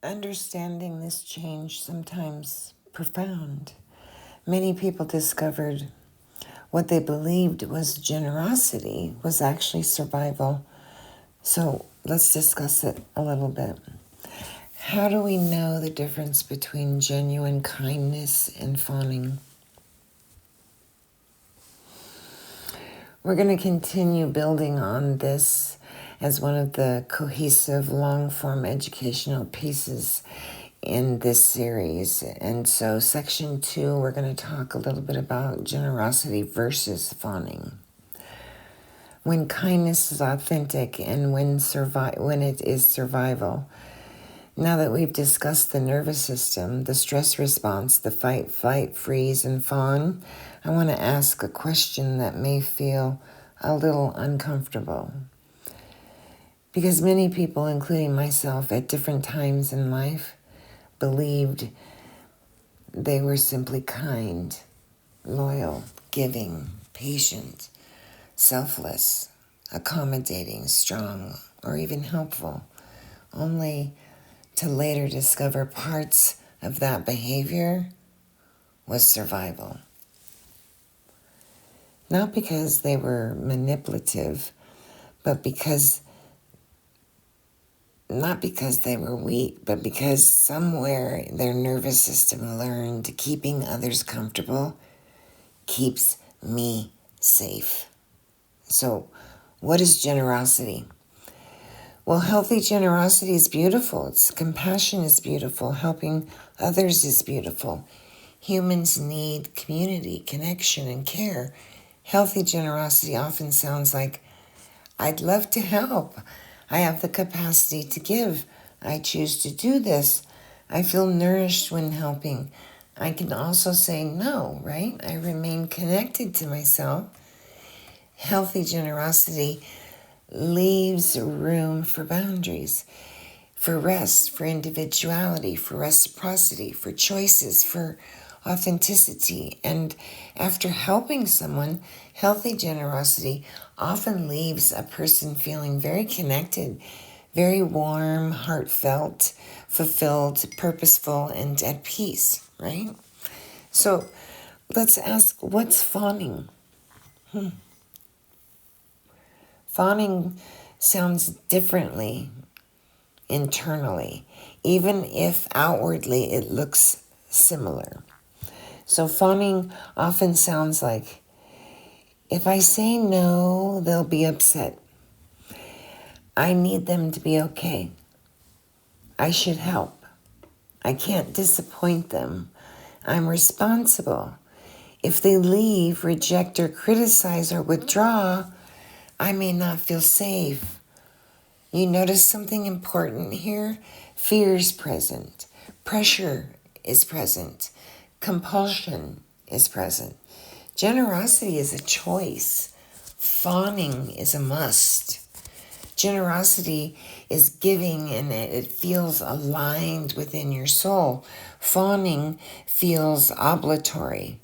understanding this change sometimes profound. Many people discovered what they believed was generosity was actually survival. So let's discuss it a little bit. How do we know the difference between genuine kindness and fawning? We're going to continue building on this as one of the cohesive long-form educational pieces in this series. And so section 2, we're going to talk a little bit about generosity versus fawning. When kindness is authentic and when it is survival. Now that we've discussed the nervous system, the stress response, the fight, flight, freeze, and fawn, I want to ask a question that may feel a little uncomfortable. Because many people, including myself, at different times in life, believed they were simply kind, loyal, giving, patient, selfless, accommodating, strong, or even helpful, only to later discover parts of that behavior was survival. Not because they were manipulative, but not because they were weak, but because somewhere their nervous system learned keeping others comfortable keeps me safe. So, what is generosity? Well, healthy generosity is beautiful. Compassion is beautiful. Helping others is beautiful. Humans need community, connection, and care. Healthy generosity often sounds like, I'd love to help. I have the capacity to give. I choose to do this. I feel nourished when helping. I can also say no, right? I remain connected to myself. Healthy generosity leaves room for boundaries, for rest, for individuality, for reciprocity, for choices, for authenticity. And after helping someone, healthy generosity often leaves a person feeling very connected, very warm, heartfelt, fulfilled, purposeful, and at peace, right? So let's ask, what's fawning? Fawning sounds differently internally, even if outwardly it looks similar. So fawning often sounds like, if I say no, they'll be upset. I need them to be okay. I should help. I can't disappoint them. I'm responsible. If they leave, reject, or criticize or withdraw, I may not feel safe. You notice something important here? Fear is present. Pressure is present. Compulsion is present. Generosity is a choice. Fawning is a must. Generosity is giving and it feels aligned within your soul. Fawning feels obligatory.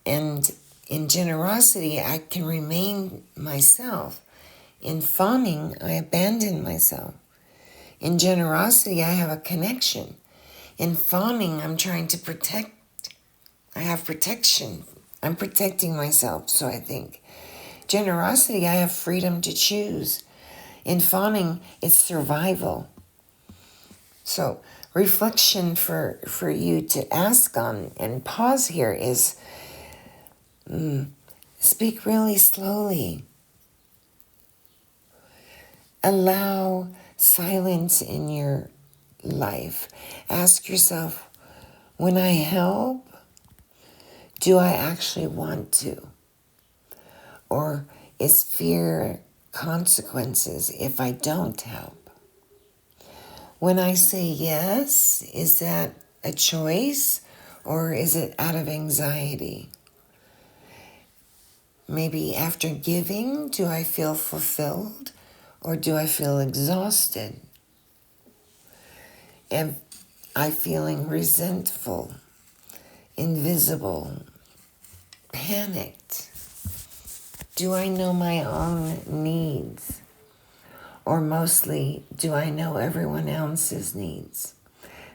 And in generosity, I can remain myself. In fawning, I abandon myself. In generosity, I have a connection. In fawning, I'm trying to protect. I have protection. I'm protecting myself, so I think. Generosity, I have freedom to choose. In fawning, it's survival. So reflection for you to ask on and pause here is, speak really slowly. Allow silence in your life. Ask yourself, when I help, do I actually want to? Or is fear consequences if I don't help? When I say yes, is that a choice or is it out of anxiety? Maybe after giving, do I feel fulfilled or do I feel exhausted? Am I feeling resentful, invisible, panicked? Do I know my own needs? Or mostly, do I know everyone else's needs?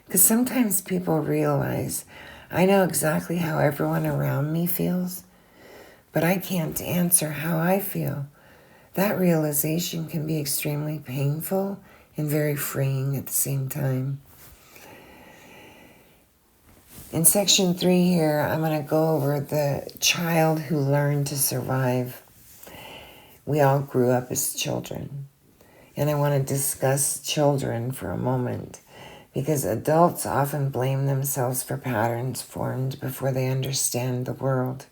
Because sometimes people realize, I know exactly how everyone around me feels, but I can't answer how I feel. That realization can be extremely painful and very freeing at the same time. In section 3 here, I'm going to go over the child who learned to survive. We all grew up as children. And I want to discuss children for a moment, because adults often blame themselves for patterns formed before they understand the world.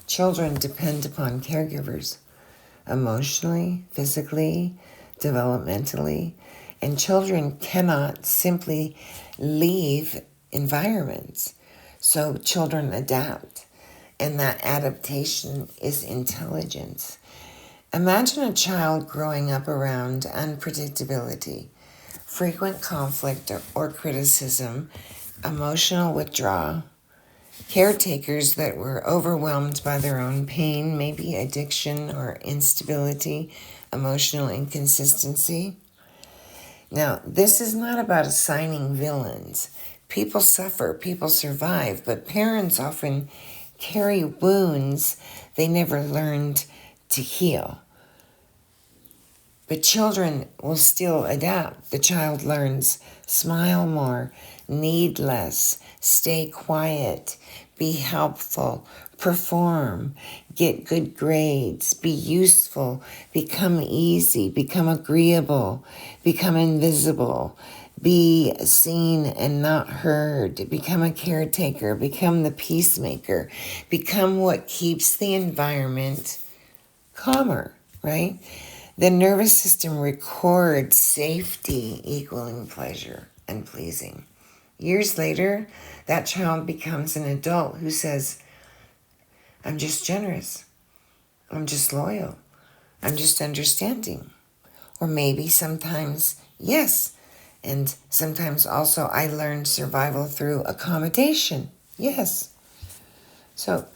Children depend upon caregivers, emotionally, physically, developmentally, and children cannot simply leave environments. So children adapt, and that adaptation is intelligence. Imagine a child growing up around unpredictability, frequent conflict or criticism, emotional withdrawal, caretakers that were overwhelmed by their own pain, maybe addiction or instability, emotional inconsistency. Now, this is not about assigning villains. People suffer, people survive, but parents often carry wounds they never learned to heal. But children will still adapt. The child learns smile more, need less, stay quiet, be helpful, perform, get good grades, be useful, become easy, become agreeable, become invisible, be seen and not heard, become a caretaker, become the peacemaker, become what keeps the environment calmer, right? The nervous system records safety equaling pleasure and pleasing. Years later, that child becomes an adult who says, I'm just generous. I'm just loyal. I'm just understanding. Or maybe sometimes, yes. And sometimes also, I learned survival through accommodation. Yes. So,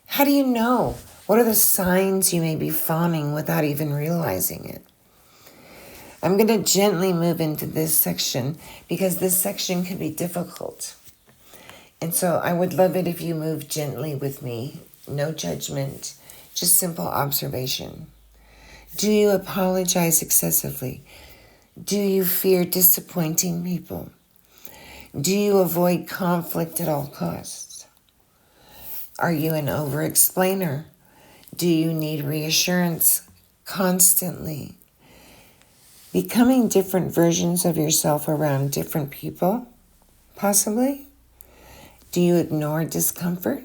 how do you know? What are the signs you may be fawning without even realizing it? I'm going to gently move into this section because this section can be difficult. And so I would love it if you move gently with me. No judgment, just simple observation. Do you apologize excessively? Do you fear disappointing people? Do you avoid conflict at all costs? Are you an over-explainer? Do you need reassurance constantly? Becoming different versions of yourself around different people, possibly? Do you ignore discomfort?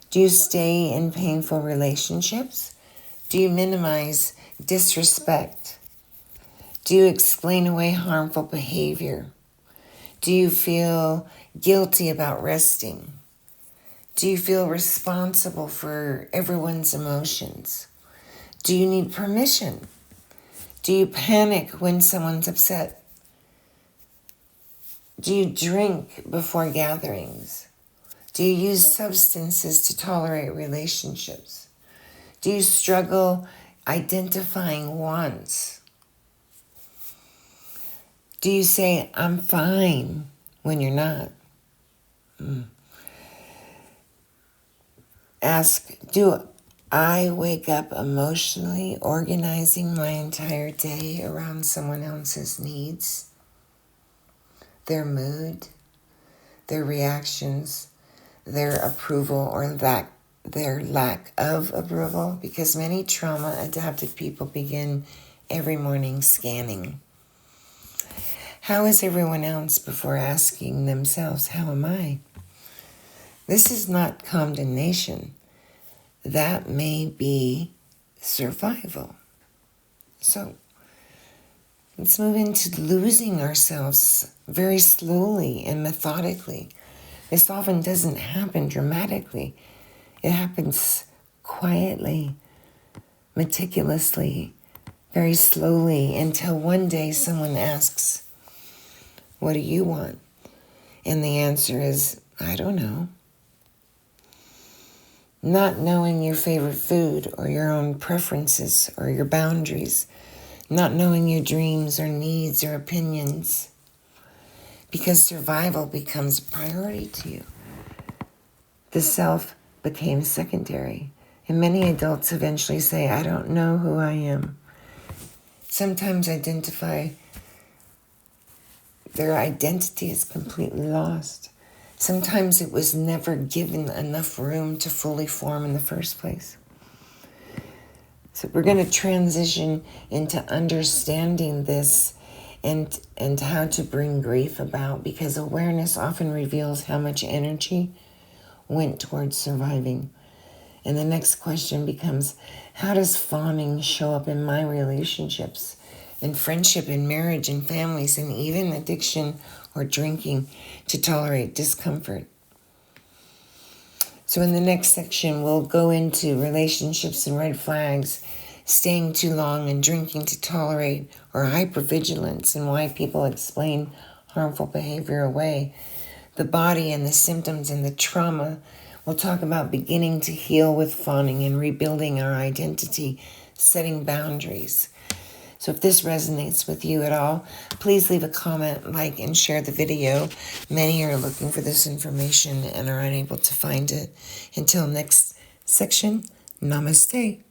Do you stay in painful relationships? Do you minimize disrespect? Do you explain away harmful behavior? Do you feel guilty about resting? Do you feel responsible for everyone's emotions? Do you need permission? Do you panic when someone's upset? Do you drink before gatherings? Do you use substances to tolerate relationships? Do you struggle identifying wants? Do you say, I'm fine, when you're not? Ask, do I wake up emotionally organizing my entire day around someone else's needs, their mood, their reactions, their approval or their lack of approval? Because many trauma-adapted people begin every morning scanning. How is everyone else before asking themselves, how am I? This is not condemnation. That may be survival. So let's move into losing ourselves very slowly and methodically. This often doesn't happen dramatically. It happens quietly, meticulously, very slowly, until one day someone asks, what do you want? And the answer is, I don't know. Not knowing your favorite food or your own preferences or your boundaries. Not knowing your dreams or needs or opinions. because survival becomes a priority to you. The self became secondary, and many adults eventually say, I don't know who I am. Sometimes their identity is completely lost. Sometimes it was never given enough room to fully form in the first place. So we're going to transition into understanding this and how to bring grief about, because awareness often reveals how much energy went towards surviving. And the next question becomes, how does fawning show up in my relationships, in friendship, in marriage, in families, and even addiction or drinking to tolerate discomfort? So in the next section, we'll go into relationships and red flags, staying too long and drinking to tolerate, or hypervigilance, and why people explain harmful behavior away, the body and the symptoms and the trauma. We'll talk about beginning to heal with fawning and rebuilding our identity, setting boundaries. So if this resonates with you at all, please leave a comment, like, and share the video. Many are looking for this information and are unable to find it. Until next section, namaste.